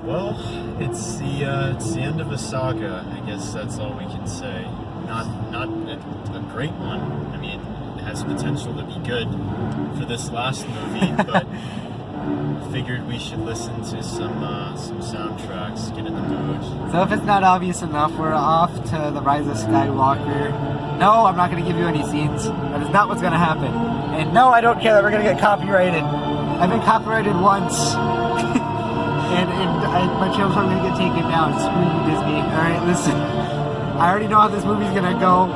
Well, it's the end of a saga. I guess that's all we can say. Not a great one. I mean, it has potential to be good for this last movie, but figured we should listen to some soundtracks, get in the mood. So if it's not obvious enough, we're off to the Rise of Skywalker. No, I'm not going to give you any scenes. That is not what's going to happen. And no, I don't care that we're going to get copyrighted. I've been copyrighted once. My channel's probably going to get taken down. Screw you, Disney. Alright, listen. I already know how this movie's going to go.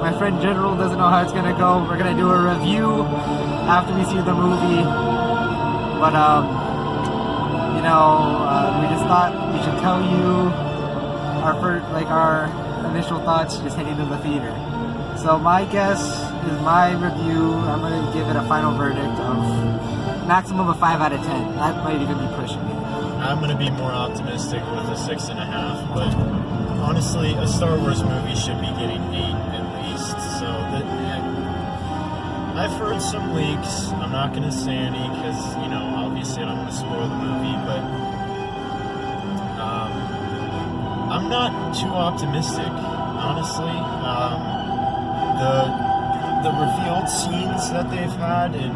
My friend General doesn't know how it's going to go. We're going to do a review after we see the movie. But, we just thought we should tell you our initial thoughts just heading to the theater. So my guess is my review, I'm going to give it a final verdict of maximum of 5 out of 10. That might even be pushing it. I'm going to be more optimistic with a 6.5, but honestly, a Star Wars movie should be getting 8 at least. So I've heard some leaks. I'm not going to say any because, obviously I don't want to spoil the movie, but I'm not too optimistic, honestly. The revealed scenes that they've had in,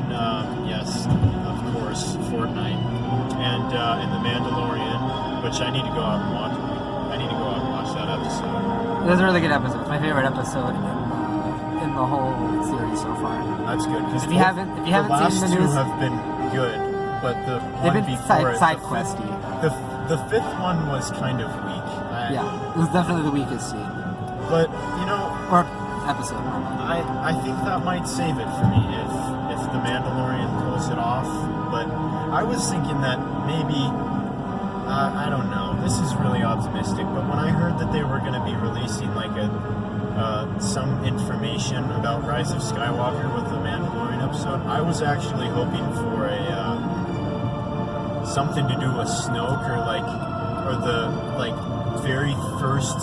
yes, of course, Fortnite, and in The Mandalorian, which I need to go out and watch. I need to go out and watch that episode. It was a really good episode. It's my favorite episode in the whole series so far. That's good. Because if you haven't the last seen the news, two have been good, but they've been side questy. The fifth one was kind of weak. Yeah, it was definitely the weakest scene. But or episode. I think that might save it for me if the Mandalorian pulls it off. But I was thinking that maybe I don't know. This is really optimistic, but when I heard that they were going to be releasing like some information about Rise of Skywalker with the Mandalorian episode, I was actually hoping for something to do with Snoke or the very first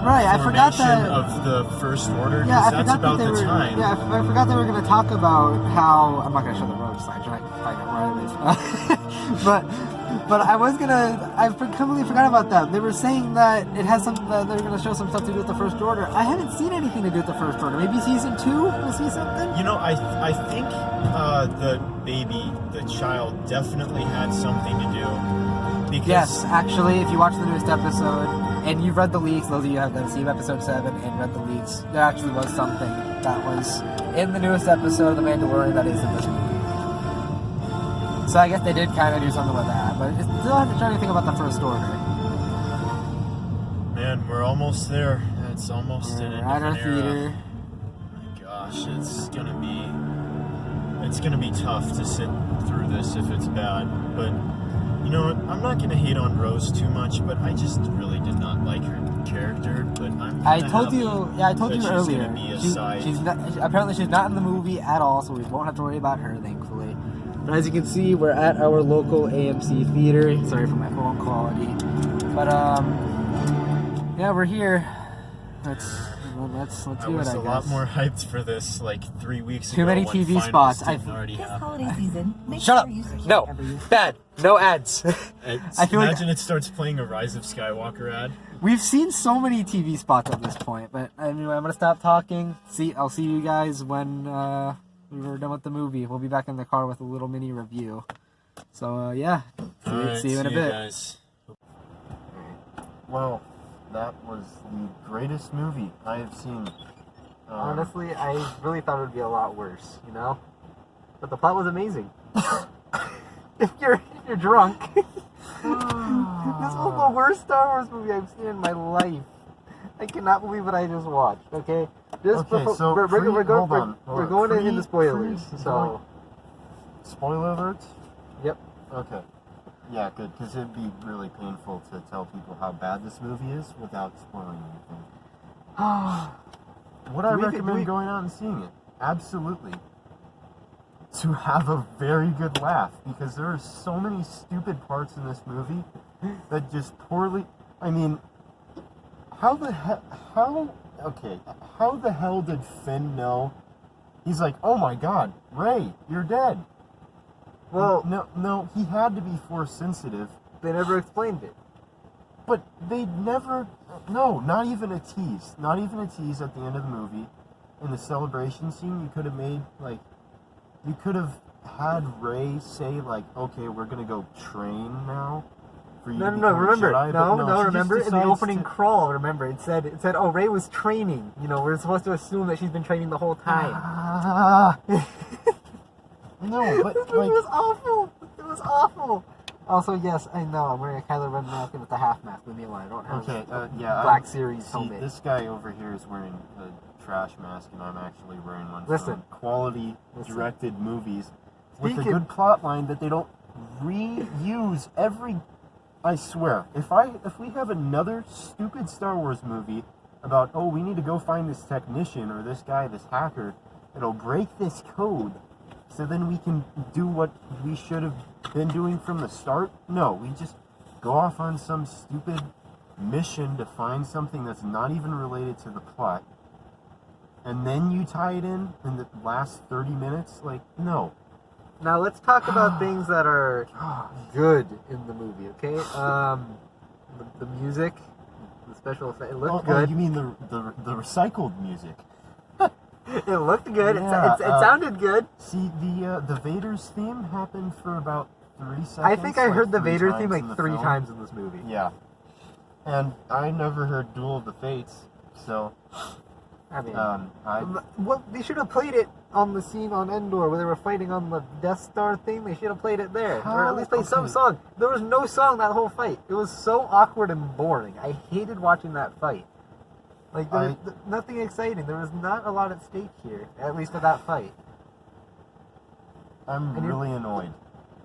right, I forgot that of the First Order. Yeah, that's about the time. Yeah, I forgot they were going to talk about how I'm not going to show the road sign. I can find it where I live. But I was gonna. I completely forgot about that. They were saying that it has some. They're gonna show some stuff to do with the First Order. I haven't seen anything to do with the First Order. Maybe season 2 we'll see something. I think the child, definitely had something to do. Because yes, actually, if you watch the newest episode and you've read the leaks, those of you who have seen episode 7 and read the leaks, there actually was something that was in the newest episode of The Mandalorian that is in this movie. So I guess they did kind of do something with that, but it still hasn't shown anything about the First Order. Man, we're almost there. It's almost in at our theater. My gosh, it's gonna be tough to sit through this if it's bad. But you know what? I'm not gonna hate on Rose too much, but I just really did not like her character. But I told you earlier. Apparently she's not in the movie at all, so we won't have to worry about her, thankfully. But as you can see, we're at our local AMC theater. Sorry for my phone quality. But, yeah, we're here. Let's see what I was guess. a lot more hyped for this 3 weeks ago. Too many TV spots. Shut up! No! Bad! No ads! Imagine it starts playing a Rise of Skywalker ad. We've seen so many TV spots at this point, but anyway, I'm gonna stop talking. I'll see you guys when, we were done with the movie. We'll be back in the car with a little mini review. So, yeah. See you in a bit. Guys. Well, that was the greatest movie I have seen. Honestly, I really thought it would be a lot worse, But the plot was amazing. if you're drunk. This was the worst Star Wars movie I've seen in my life. I cannot believe what I just watched, okay? We're going into spoilers, so... Spoiler alerts? Yep. Okay. Yeah, good, because it'd be really painful to tell people how bad this movie is without spoiling anything. Would I recommend going out and seeing it? Absolutely. To have a very good laugh, because there are so many stupid parts in this movie that just poorly... I mean... How the hell did Finn know? He's like, oh my god, Rey, you're dead. Well, no, he had to be Force sensitive They never explained it. But they never... No, not even a tease. Not even a tease at the end of the movie. In the celebration scene, you could have made, like... You could have had Rey say, like, okay, we're gonna go train now. For you to become a remember. Jedi, but No, she remember? just In the decides opening to- crawl, remember, it said, oh, Rey was training. You know, we're supposed to assume that she's been training the whole time. No, but, This movie like... was awful. It was awful. Also, yes, I know, I'm wearing a Kylo Ren mask and with a half mask. Leave me alone. I don't have Black Series see, helmet. this guy over here is wearing a trash mask, and I'm actually wearing one Listen. from quality directed movies with a Speaking- good plot line that they don't reuse every... I swear, if we have another stupid Star Wars movie about, oh, we need to go find this technician or this guy, this hacker, it'll break this code, so then we can do what we should have been doing from the start. No, we just go off on some stupid mission to find something that's not even related to the plot, and then you tie it in the last 30 minutes. Like, no. Now let's talk about things that are good in the movie, okay? The music, the special effects, it looked good. Oh, you mean the recycled music? It looked good. Yeah, it sounded good. See, the Vader's theme happened for about 3 seconds. I think I heard the three Vader times theme in like the 3 film. times in this movie. Yeah. And I never heard Duel of the Fates, so... I mean, I... they should have played it on the scene on Endor where they were fighting on the Death Star thing. They should have played it there, or at least played some song. There was no song that whole fight. It was so awkward and boring. I hated watching that fight. Like there was nothing exciting. There was not a lot at stake here, at least with that fight. I'm really annoyed.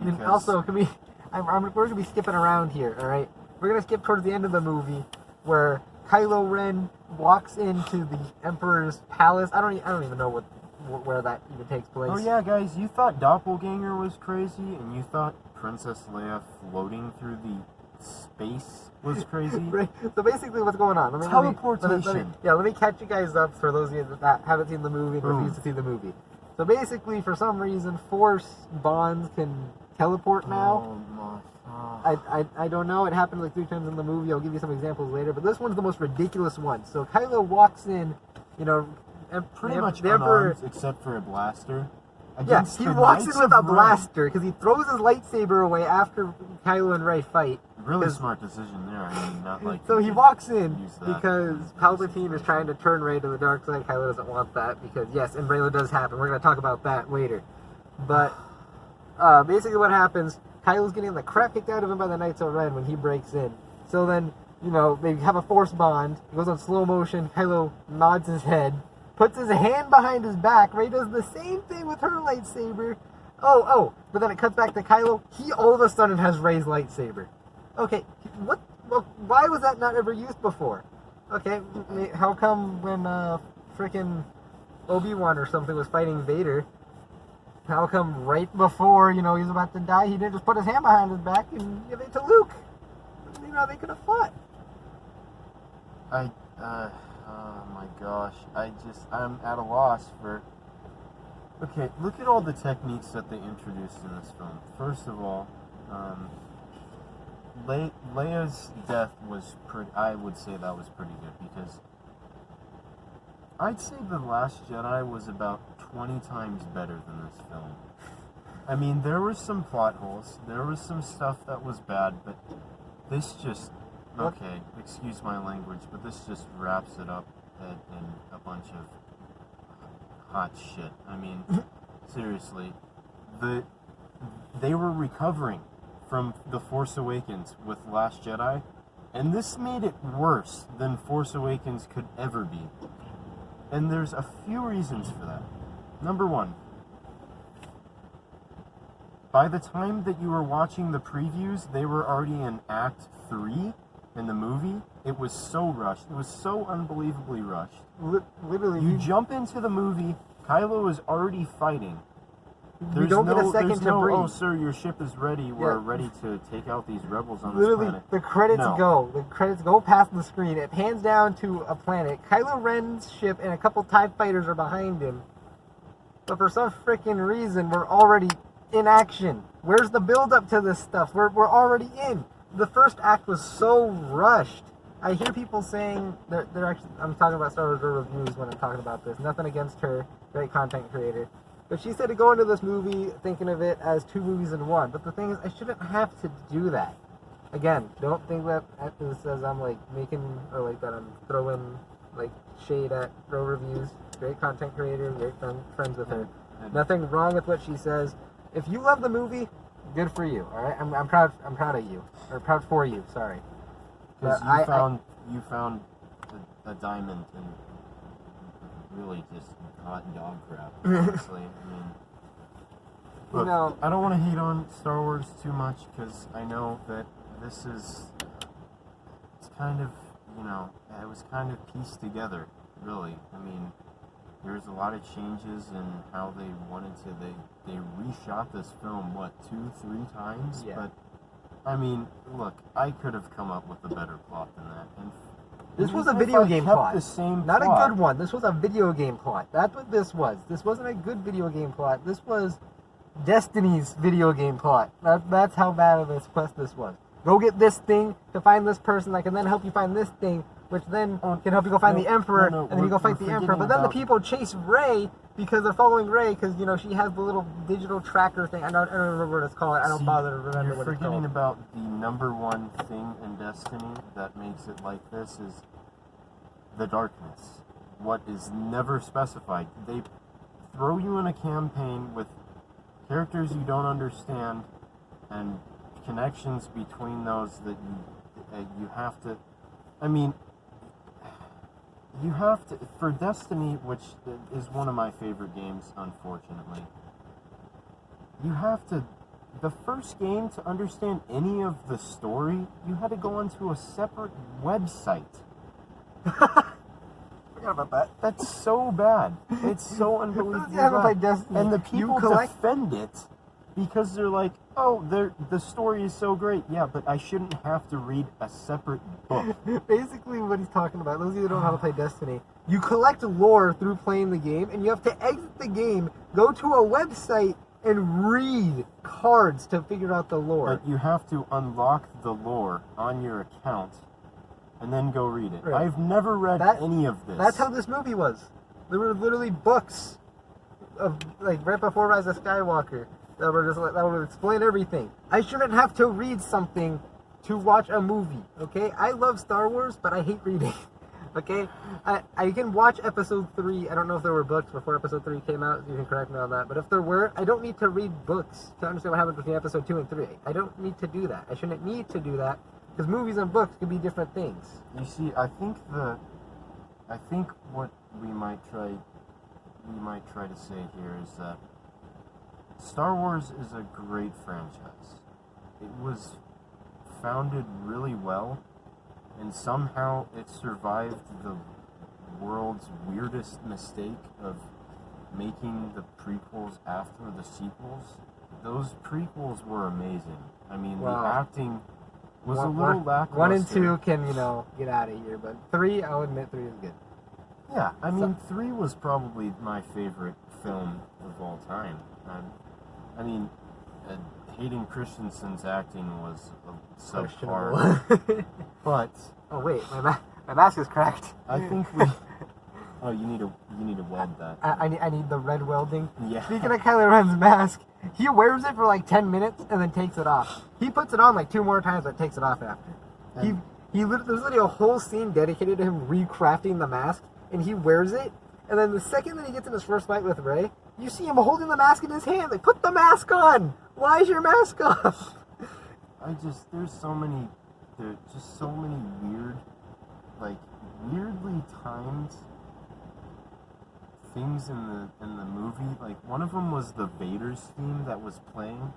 And also, we're gonna be skipping around here. All right, we're gonna skip towards the end of the movie where Kylo Ren walks into the Emperor's palace. I don't even know where that even takes place. Oh yeah, guys, you thought Doppelganger was crazy, and you thought Princess Leia floating through the space was crazy? Right. So basically, what's going on? Teleportation. Let me catch you guys up for those of you that haven't seen the movie and refuse to see the movie. So basically, for some reason, Force bonds can teleport now. Oh my. I don't know. It happened like 3 times in the movie. I'll give you some examples later. But this one's the most ridiculous one. So Kylo walks in, you know, Pretty much the Emperor, unarmed except for a blaster. yeah, he walks in with a blaster because he throws his lightsaber away after Kylo and Rey fight. Really smart decision there. I mean, not like... So he walks in use that. because Palpatine is trying to turn Rey to the dark side. Kylo doesn't want that because, yes, and Reylo does happen. We're going to talk about that later. But basically what happens, Kylo's getting the crap kicked out of him by the Knights of Ren when he breaks in. So then, you know, they have a Force bond. It goes on slow motion. Kylo nods his head, puts his hand behind his back. Rey does the same thing with her lightsaber. Oh, but then it cuts back to Kylo. He all of a sudden has Rey's lightsaber. Okay, what? Well, why was that not ever used before? Okay, how come when frickin' Obi-Wan or something was fighting Vader, how come right before, you know, he was about to die, he didn't just put his hand behind his back and give it to Luke? You know, they could have fought. oh my gosh, I'm at a loss for... Okay, look at all the techniques that they introduced in this film. First of all, Leia's death was pretty... I would say that was pretty good, because I'd say The Last Jedi was about 20 times better than this film. I mean, there were some plot holes, there was some stuff that was bad, but this just... Okay, excuse my language, but this just wraps it up in a bunch of hot shit. I mean, seriously, they were recovering from The Force Awakens with Last Jedi, and this made it worse than Force Awakens could ever be. And there's a few reasons for that. Number one, by the time that you were watching the previews, they were already in Act 3 in the movie. It was so rushed. It was so unbelievably rushed. Literally, You jump into the movie, Kylo is already fighting. you don't get a second to breathe. Oh, sir, your ship is ready. We're ready to take out these rebels on this Literally, planet. the credits No. go. The credits go past the screen. It pans down to a planet. Kylo Ren's ship and a couple TIE fighters are behind him. But for some freaking reason, we're already in action. Where's the build up to this stuff? We're already in. the first act was so rushed. I hear people saying they're actually. I'm talking about Star Wars reviews when I'm talking about this. Nothing against her, great content creator. But she said to go into this movie thinking of it as 2 movies in one. But the thing is, I shouldn't have to do that. Again, don't think that this says I'm like making or like that I'm throwing like shade at Pro Reviews. Great content creator, great friends with her. Nothing wrong with what she says. If you love the movie, good for you. All right, I'm proud. I'm proud of you, or proud for you. Sorry. Because you found a diamond in really just hot dog crap. Honestly, I mean, look, No. I don't want to hate on Star Wars too much because I know that it's kind of, it was kind of pieced together. Really, I mean, there's a lot of changes in how they wanted to. They reshot this film 2-3 times, Yeah. but. I mean, look, I could have come up with a better plot than that. And This was a even if video I game kept plot. the same Not plot, a good one. This was a video game plot. That's what this was. This wasn't a good video game plot. This was Destiny's video game plot. That's how bad of a quest this was. Go get this thing to find this person that can then help you find this thing, which then can help you go find the Emperor, and then you go fight the Emperor. But then the people chase Rey because they're following Rey because, she has the little digital tracker thing. I don't remember what it's called. I don't bother to remember what it's called. You're forgetting about the number one thing in Destiny that makes it like this is the darkness. What is never specified. They throw you in a campaign with characters you don't understand and connections between those that you have to. I mean, you have to, for Destiny, which is one of my favorite games, unfortunately, you have to, the first game, to understand any of the story, you had to go onto a separate website. Forgot about that. That's so bad. It's so unbelievably You haven't played bad. Destiny. And the You people collect- defend it because they're like, oh, the story is so great. Yeah, but I shouldn't have to read a separate book. Basically, what he's talking about, those of you that don't know how to play Destiny, you collect lore through playing the game, and you have to exit the game, go to a website, and read cards to figure out the lore. But you have to unlock the lore on your account and then go read it. Right. I've never read any of this. That's how this movie was. There were literally books of, like, right before Rise of Skywalker that would explain everything. I shouldn't have to read something to watch a movie, okay? I love Star Wars, but I hate reading, okay? I can watch Episode 3. I don't know if there were books before Episode 3 came out, so you can correct me on that. But if there were, I don't need to read books to understand what happened between Episode 2 and 3. I don't need to do that. I shouldn't need to do that, because movies and books could be different things. You see, I think what we might try to say here is that Star Wars is a great franchise. It was founded really well, and somehow it survived the world's weirdest mistake of making the prequels after the sequels. Those prequels were amazing. I mean, Wow. the acting was a little lackluster. 1 and 2 can, get out of here, but 3, I'll admit 3 is good. Yeah, I mean, 3 was probably my favorite film of all time. I mean, Hayden Christensen's acting was subpar, Questionable. but Oh wait, my mask is cracked. I think we. Oh, you need to weld that. I need the red welding. Yeah. Speaking of Kylo Ren's mask, he wears it for like 10 minutes and then takes it off. He puts it on like 2 more times but takes it off after. And- There's literally a whole scene dedicated to him recrafting the mask, and he wears it, and then the second that he gets in his first fight with Rey, you see him holding the mask in his hand. Like, put the mask on! Why is your mask off? There's so many weird, weirdly timed things in the movie. Like, one of them was the Vader's theme that was playing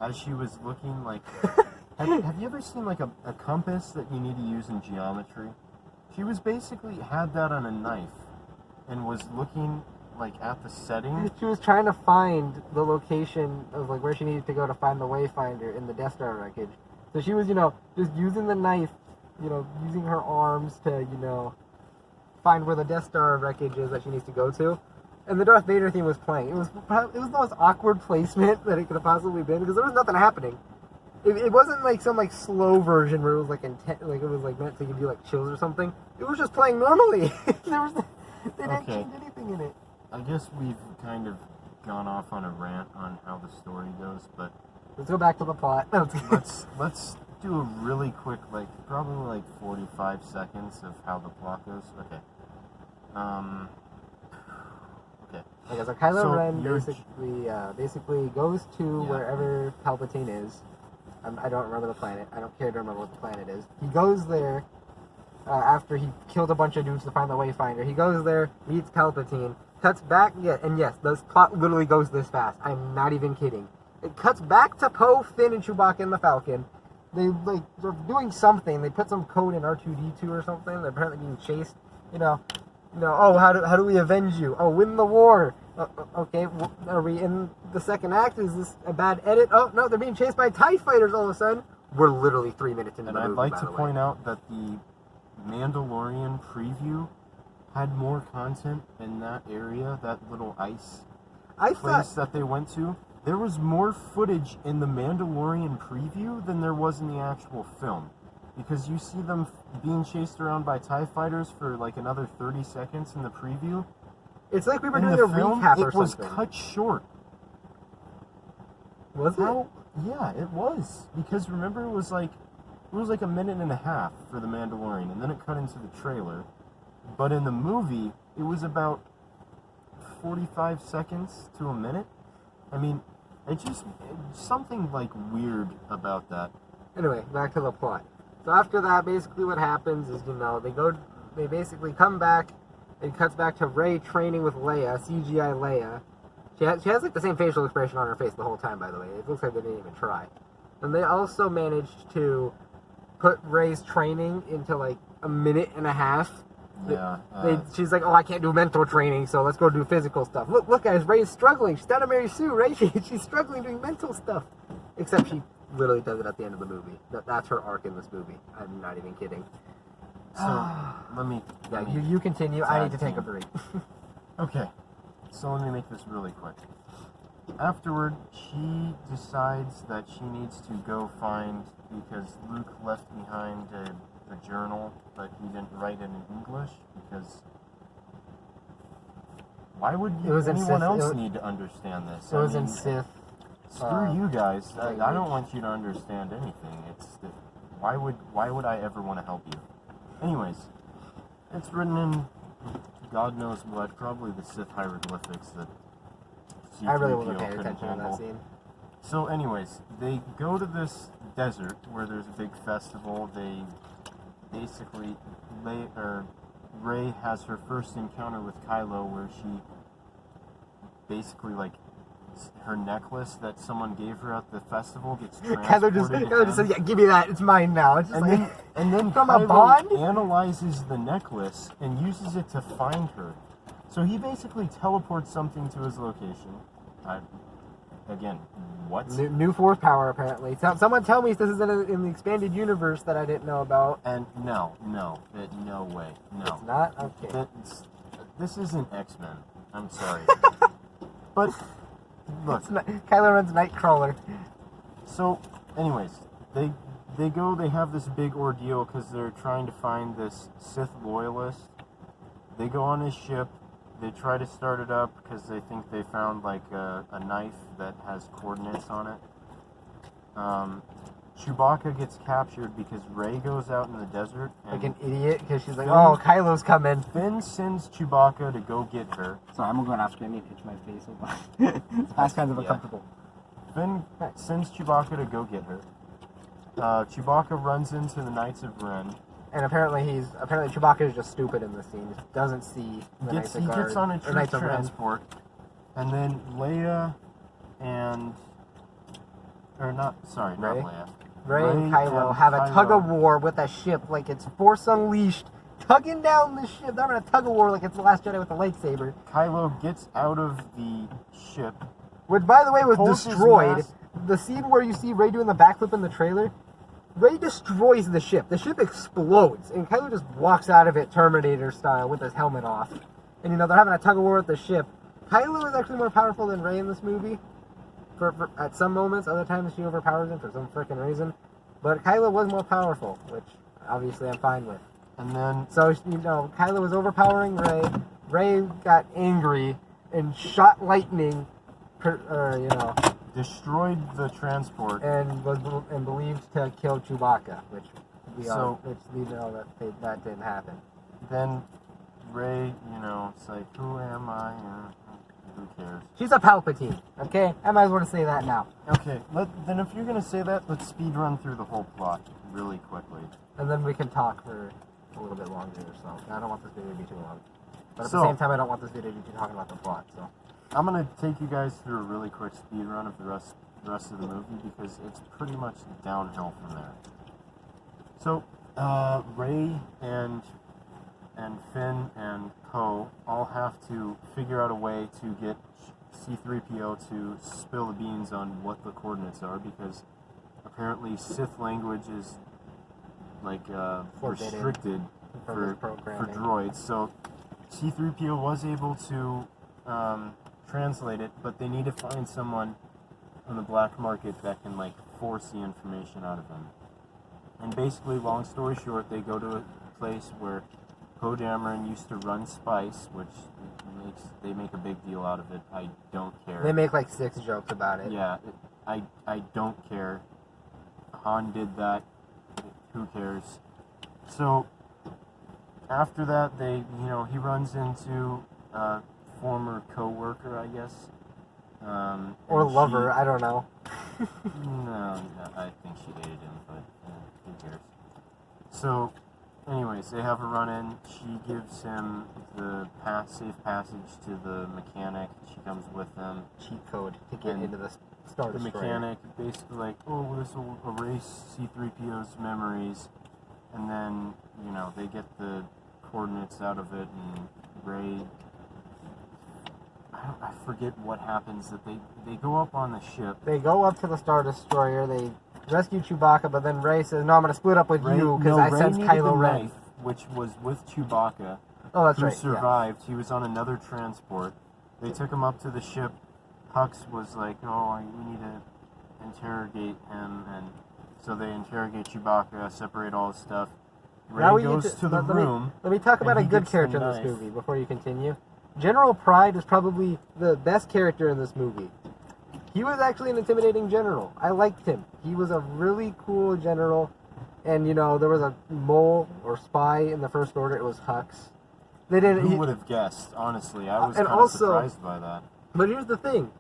as she was looking like. Have you ever seen like a compass that you need to use in geometry? She was basically had that on a knife and was looking like at the setting. She was trying to find the location of like where she needed to go to find the Wayfinder in the Death Star wreckage. So she was, just using the knife, using her arms to, find where the Death Star wreckage is that she needs to go to. And the Darth Vader theme was playing. It was the most awkward placement that it could have possibly been because there was nothing happening. It wasn't like some like slow version where it was like intent, like it was like meant to give you like chills or something. It was just playing normally. They didn't change anything in it. I guess we've kind of gone off on a rant on how the story goes, but Let's go back to the plot. let's do a really quick, like probably like 45 seconds of how the plot goes. Okay. Okay. Okay, so Kylo So Ren you're- basically goes to Yeah. wherever Palpatine is. I don't remember the planet. I don't care to remember what the planet is. He goes there after he killed a bunch of dudes to find the Wayfinder. He goes there, meets Palpatine, cuts back. Yeah, and yes, this plot literally goes this fast. I'm not even kidding. It cuts back to Poe, Finn, and Chewbacca in the Falcon. They're doing something. They put some code in R2D2 or something. They're apparently being chased. Oh, how do we avenge you? Oh, win the war. Okay, are we in the second act? Is this a bad edit? Oh, no, they're being chased by TIE fighters all of a sudden. We're literally 3 minutes into And the I'd movie, like by to the way. point out that the Mandalorian preview had more content in that area, that little ice I place thought, that they went to. There was more footage in the Mandalorian preview than there was in the actual film. Because you see them being chased around by TIE fighters for like another 30 seconds in the preview. it's like we were In doing the a film, recap or it was something. cut short. Was it? How? Yeah, it was. Because remember, it was like a minute and a half for the Mandalorian, and then it cut into the trailer. But in the movie, it was about 45 seconds to a minute. I mean, it's something like weird about that. Anyway, back to the plot. So after that, basically what happens is, they basically come back. It cuts back to Rey training with Leia, CGI Leia. She has like the same facial expression on her face the whole time, by the way. It looks like they didn't even try. And they also managed to put Rey's training into like a minute and a half. Yeah. She's like, oh, I can't do mental training, so let's go do physical stuff. Look, guys, Rey's struggling. She's down to Mary Sue, right? She's struggling doing mental stuff. Except she literally does it at the end of the movie. That's her arc in this movie. I'm not even kidding. So, let me... You continue. I need to take a team. break. Okay, so let me make this really quick. Afterward, she decides that she needs to go find, because Luke left behind a journal, but he didn't write it in English, because why would It was in anyone Sith. else need to understand this? It was in Sith. Screw you guys. I language. don't want you to understand anything. Why would I ever want to help you? Anyways, it's written in God knows what, probably the Sith hieroglyphics that I really C-3PO wasn't paying couldn't attention to that handle. scene. So anyways, they go to this desert where there's a big festival. They basically Rey has her first encounter with Kylo where she basically like her necklace that someone gave her at the festival gets transported Kylo just said, yeah, give me that. It's mine now. It's just and like, then from a Kylo bond? analyzes the necklace and uses it to find her. So he basically teleports something to his location. Again, what? new force power, apparently. Someone tell me if this is in the expanded universe that I didn't know about. And no way, no. It's not? Okay. This isn't X-Men. I'm sorry. But look, Kylo Ren's Nightcrawler. so anyways, they have this big ordeal because they're trying to find this Sith loyalist. They go on his ship. They try to start it up because they think they found like a knife that has coordinates on it. Chewbacca gets captured because Rey goes out in the desert. And Like an idiot, because she's like, Finn- oh, Kylo's coming. Finn sends Chewbacca to go get her. Sorry, I'm going off screen. I need to itch my face. It's past kinds of Yeah. uncomfortable. Finn sends Chewbacca to go get her. Chewbacca runs into the Knights of Ren. And apparently Chewbacca is just stupid in this scene. He doesn't see the Knights of He Guard. gets on a or troop Knights of Ren. transport, and then Leia and... not Rey? Leia. Rey and Rey Kylo and have a tug of Kylo. war with a ship like it's Force Unleashed, tugging down the ship. They're having a tug of war like it's the Last Jedi with a lightsaber. Kylo gets out of the ship. Which, by the way, was Pulls his destroyed. mask. The scene where you see Rey doing the backflip in the trailer, Rey destroys the ship. The ship explodes, and Kylo just walks out of it Terminator style with his helmet off. And they're having a tug of war with the ship. Kylo is actually more powerful than Rey in this movie. for at some moments, other times she overpowers him for some freaking reason. But Kylo was more powerful, which obviously I'm fine with. And then So, you know, Kylo was overpowering Rey. Rey got angry and shot lightning, you know, destroyed the transport. and was believed to kill Chewbacca, which we know that didn't happen. Then Rey, you know, it's like, who am I? Who cares? She's a Palpatine, okay? I might as well say that now. Okay, then if you're gonna say that, let's speed run through the whole plot really quickly. And then we can talk for a little bit longer or so. I don't want this video to be too long. But at So- the same time, I don't want this video to be talking about the plot, so. I'm gonna take you guys through a really quick speed run of the rest of the movie because it's pretty much downhill from there. So, Rey and Finn and Poe all have to figure out a way to get C-3PO to spill the beans on what the coordinates are because apparently Sith language is like Forbidden restricted for for programming. droids. So C-3PO was able to translate it, but they need to find someone on the black market that can like force the information out of them. And basically, long story short, they go to a place where Poe Dameron used to run Spice, which they make a big deal out of it. I don't care. They make like 6 jokes about it. Yeah, I don't care. Han did that. Who cares? So after that, he runs into a former co-worker, I guess. Or and lover, I don't know. No, I think she dated him, but who cares? So, anyways, they have a run-in. She gives him the safe passage to the mechanic. She comes with him. Cheat code to get And into the Star The Destroyer. mechanic basically like, oh, this will erase C-3PO's memories, and then they get the coordinates out of it, and Rey. I forget what happens. That they go up on the ship. They go up to the Star Destroyer. They rescue Chewbacca, but then Rey says, "No, I'm going to split up with you because I Rey sense needed the Kylo Ren." knife, which was with Chewbacca, Oh, that's who right. Yeah. survived. He was on another transport. They took him up to the ship. Hux was like, "Oh, we need to interrogate him," and so they interrogate Chewbacca, separate all his stuff. Now Rey we goes get to the room. Let me talk and about a he good gets the character in this knife. movie before you continue. General Pride is probably the best character in this movie. He was actually an intimidating general. I liked him. He was a really cool general. And, there was a mole or spy in the First Order. It was Hux. They didn't. Who would have guessed? Honestly, I was and kind of also- surprised by that. But here's the thing.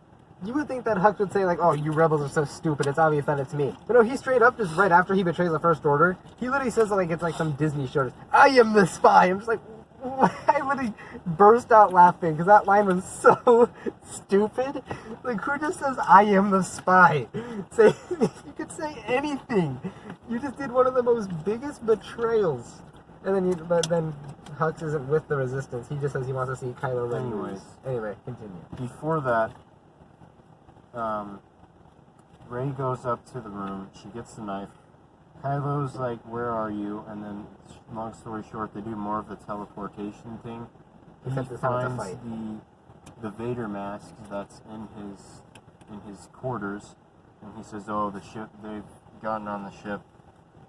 You would think that Hux would say, like, "Oh, you rebels are so stupid. It's obvious that it's me." But no, he straight up, just right after he betrays the First Order, he literally says, like, it's like some Disney show. "I am the spy." I'm just like, I literally burst out laughing because that line was so stupid. Like, who just says, "I am the spy"? Say, you could say anything. You just did one of the most biggest betrayals. And then Hux isn't with the Resistance. He just says he wants to see Kylo Ren lose. Anyway, continue. Before that, Rey goes up to the room. She gets the knife. Kylo's like, "Where are you?" And then, long story short, they do more of the teleportation thing. He Except this time it's a finds fight. the Vader mask that's in his quarters, and he says, "Oh, the ship. They've gotten on the ship.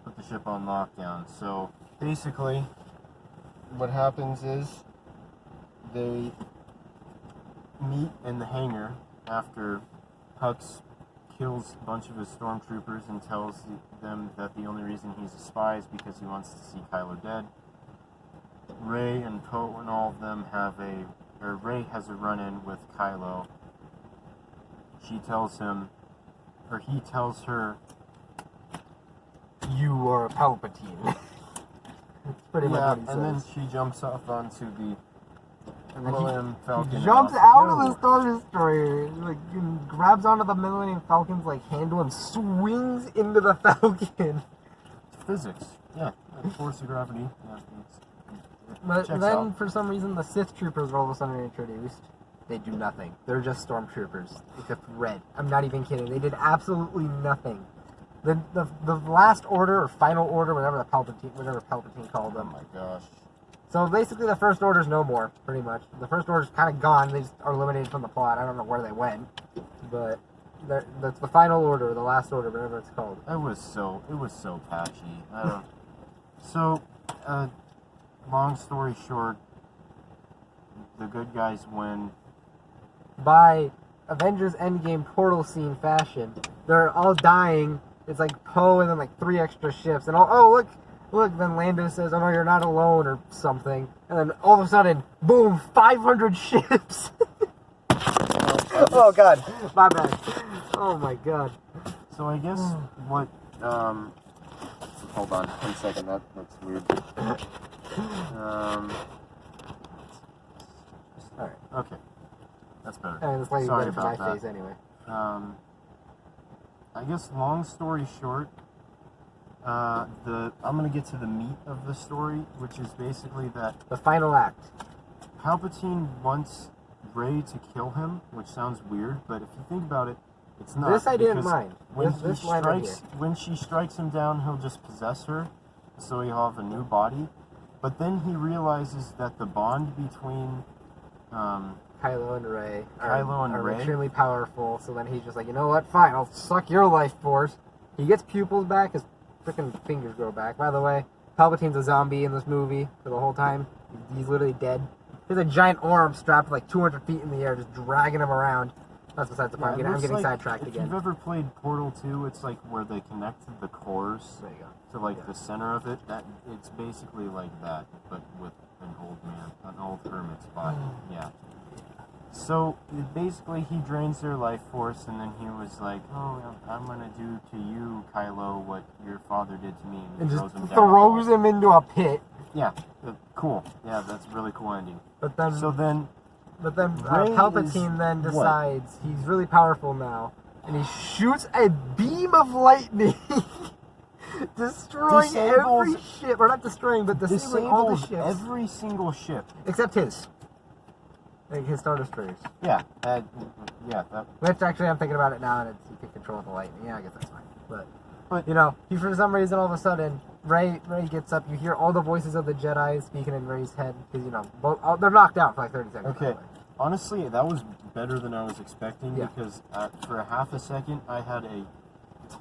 Put the ship on lockdown." So basically, what happens is they meet in the hangar after Hux kills a bunch of his stormtroopers and tells them that the only reason he's a spy is because he wants to see Kylo dead. Rey and Poe and all of them Rey has a run-in with Kylo. She tells him, or he tells her, "You are a Palpatine." That's pretty much what he says. and then she jumps off onto the And then Millennium Falcon. he and jumps off out they of the go. Star Destroyer, like, and grabs onto the Millennium Falcon's like handle and swings into the Falcon. Physics, yeah, force of gravity. Yeah, But checks then, out. for some reason, the Sith troopers are all of a sudden introduced. They do nothing. They're just stormtroopers, except red. I'm not even kidding. They did absolutely nothing. The last order or final order, whatever Palpatine called Oh them. my gosh. So basically, the First Order's no more, pretty much. The First Order's kind of gone. They just are eliminated from the plot. I don't know where they went, but That's the final order, the last order, whatever it's called. It was so patchy. I don't. So, long story short, the good guys win. By Avengers Endgame portal scene fashion, they're all dying. It's like Poe and then like 3 extra ships, and look. Then Lando says, "Oh no, you're not alone," or something, and then all of a sudden, boom, 500 ships. Oh god, my bad. Oh my god. So I guess what hold on 1 second, that looks weird. Alright. Okay. That's better. And it's like Sorry better for about my that. face anyway. I guess long story short, I'm gonna get to the meat of the story, which is basically that The final act. Palpatine wants Rey to kill him, which sounds weird, but if you think about it, it's not. This I didn't because mind. When she strikes him down, he'll just possess her, so he'll have a new body. But then he realizes that the bond between Kylo and Rey are Rey? extremely powerful, so then he's just like, you know what, fine, I'll suck your life force. He gets pupils back, his freaking fingers grow back. By the way, Palpatine's a zombie in this movie for the whole time. He's literally dead. He has a giant arm strapped like 200 feet in the air, just dragging him around. That's besides the point. I'm getting sidetracked if again. you've ever played Portal 2, it's like where they connected the cores There you go. to like the center of it. That it's basically like that, but with an old hermit's body. Yeah. So basically, he drains their life force, and then he was like, "Oh, I'm gonna do to you, Kylo, what your father did to me," And he just throws him down. throws him into a pit. Yeah, cool. Yeah, that's a really cool ending. But then Rey Palpatine then what? decides he's really powerful now, and he shoots a beam of lightning, destroying every ship, or not destroying, but disabling all the ships, every single ship except his, like his Star Destroyers. Yeah, Which actually, I'm thinking about it now, and he can control the lightning. Yeah, I guess that's fine. But But you know, he for some reason all of a sudden, Rey gets up. You hear all the voices of the Jedi speaking in Rey's head because you know they're knocked out for like 30 seconds. okay. Honestly, that was better than I was expecting Yeah. because for a half a second I had a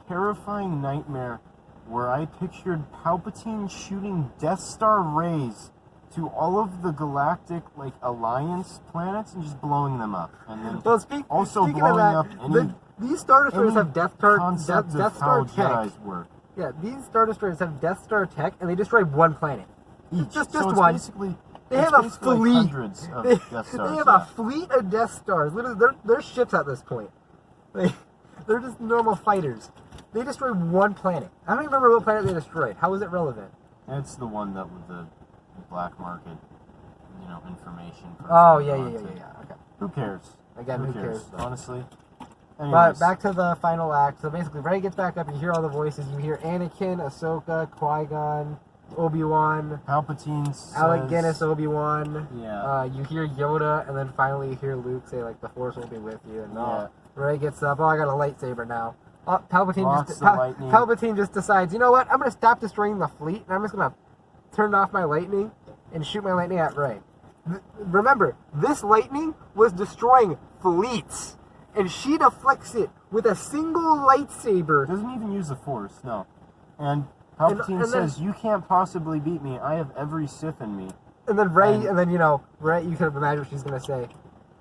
terrifying nightmare where I pictured Palpatine shooting Death Star rays to all of the galactic like alliance planets and just blowing them up, and then Well, speaking of blowing that, up any these Star Destroyers have Death Star concept of how tech. Jedi's work. Yeah, these Star Destroyers have Death Star tech, and they destroy one planet. Each. Just so it's one. Basically, They it's have a basically fleet. hundreds of Death Stars. They have yeah. a fleet of Death Stars. Literally, they're ships at this point. They're just normal fighters. They destroyed one planet. I don't even remember what planet they destroyed. How is it relevant? It's the one that with the black market, information. Oh, yeah. Okay. Who cares? Again, who cares, though? Honestly. But Anyways, back to the final act. So basically, Rey gets back up. You hear all the voices. You hear Anakin, Ahsoka, Qui-Gon, Obi-Wan, Palpatine Alec says- Guinness, Obi-Wan. Yeah. You hear Yoda, and then finally you hear Luke say, like, the Force will be with you. And Yeah. Rey gets up. Oh, I got a lightsaber now. Blocks the lightning. Palpatine just decides, you know what? I'm going to stop destroying the fleet, and I'm just going to turn off my lightning and shoot my lightning at Rey. Remember, this lightning was destroying fleets, and she deflects it with a single lightsaber. Doesn't even use the Force, no. And Palpatine and then- says, "You can't possibly beat me. I have every Sith in me." And then Rey, And- Rey, you can imagine what she's going to say.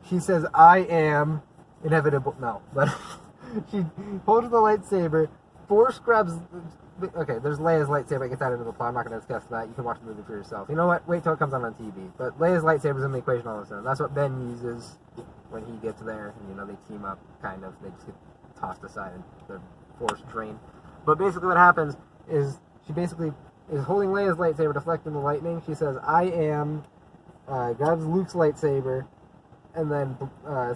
She says, I am inevitable. No, but she holds the lightsaber, Force grabs. Okay, there's Leia's lightsaber that gets out into the plot. I'm not going to discuss that. You can watch the movie for yourself. You know what? Wait till it comes on TV. But Leia's lightsaber's in the equation all of a sudden. That's what Ben uses when he gets there. And, they team up, kind of. They just get tossed aside and they're Force drained. But basically what happens is she basically is holding Leia's lightsaber, deflecting the lightning. She says, I am, grabs Luke's lightsaber, and then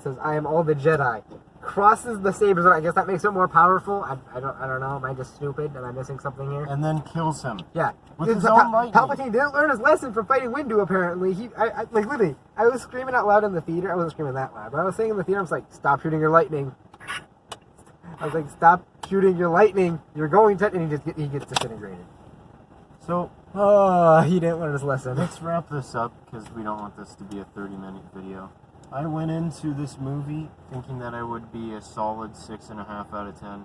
says, I am all the Jedi. Crosses the sabers, and I guess that makes it more powerful. I don't know. Am I just stupid? Am I missing something here? And then kills him. Yeah. With his own lightning. Palpatine didn't learn his lesson from fighting Windu, apparently. Literally, I was screaming out loud in the theater. I wasn't screaming that loud, but I was saying in the theater, I was like, stop shooting your lightning. I was like, stop shooting your lightning. You're going to... And he gets disintegrated. So, He didn't learn his lesson. let's wrap this up because we don't want this to be a 30-minute video. I went into this movie thinking that I would be a solid 6.5 out of 10.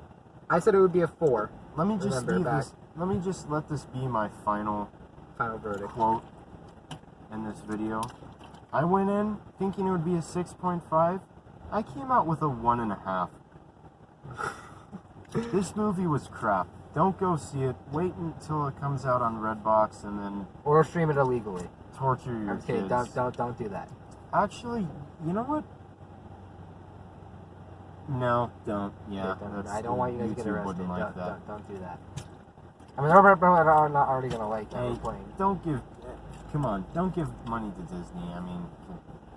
I said it would be a 4. Let me just Remember leave back. this. Let me just let this be my final Verdict. quote in this video. I went in thinking it would be a 6.5. I came out with a 1.5. This movie was crap. Don't go see it. Wait until it comes out on Redbox and then Or stream it illegally. torture your Okay, kids. don't do that. Actually, you know what? No, don't. Yeah, Okay, don't. that's, I don't want you guys to get YouTube arrested. wouldn't like that. Don't do that. I mean, they're not already gonna like that Hey, we're playing. don't give. Come on, don't give money to Disney. I mean,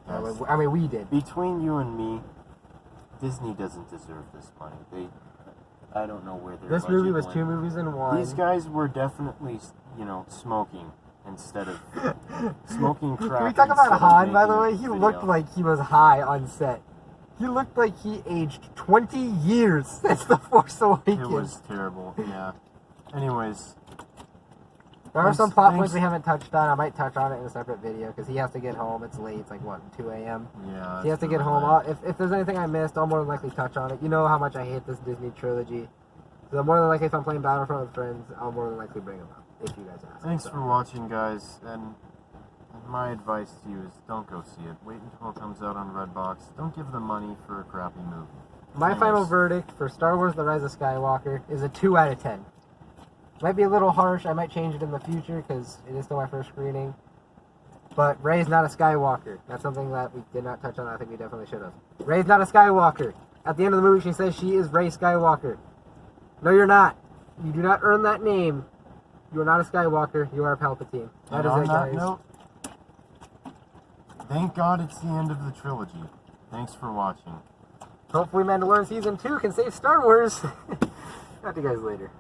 guys, I mean, we did. between you and me, Disney doesn't deserve this money. I don't know where their This movie was budget 2 went. movies in one. These guys were definitely, smoking instead of smoking crack. Can we talk about instead of Han, by the making way? a He video. looked like he was high on set. He looked like he aged 20 years since The Force Awakens. It was terrible. Yeah. Anyways, There are some plot thanks. points we haven't touched on. I might touch on it in a separate video because he has to get home. It's late. It's like, what, 2 a.m.? yeah. He has to it's get really home. bad. If there's anything I missed, I'll more than likely touch on it. You know how much I hate this Disney trilogy. So more than likely, if I'm playing Battlefront with friends, I'll more than likely bring them up, if you guys ask. Thanks So. for watching, guys. And my advice to you is don't go see it. Wait until it comes out on Redbox. Don't give them money for a crappy movie. My Anyways. final verdict for Star Wars The Rise of Skywalker is a 2 out of 10. Might be a little harsh. I might change it in the future because it is still my first screening. But Rey's not a Skywalker. That's something that we did not touch on. I think we definitely should have. Rey's not a Skywalker. At the end of the movie, she says she is Rey Skywalker. No, you're not. You do not earn that name. You are not a Skywalker. You are a Palpatine. That And is on it, that guys. note, thank God it's the end of the trilogy. Thanks for watching. Hopefully Mandalorian Season 2 can save Star Wars. Talk to you guys later.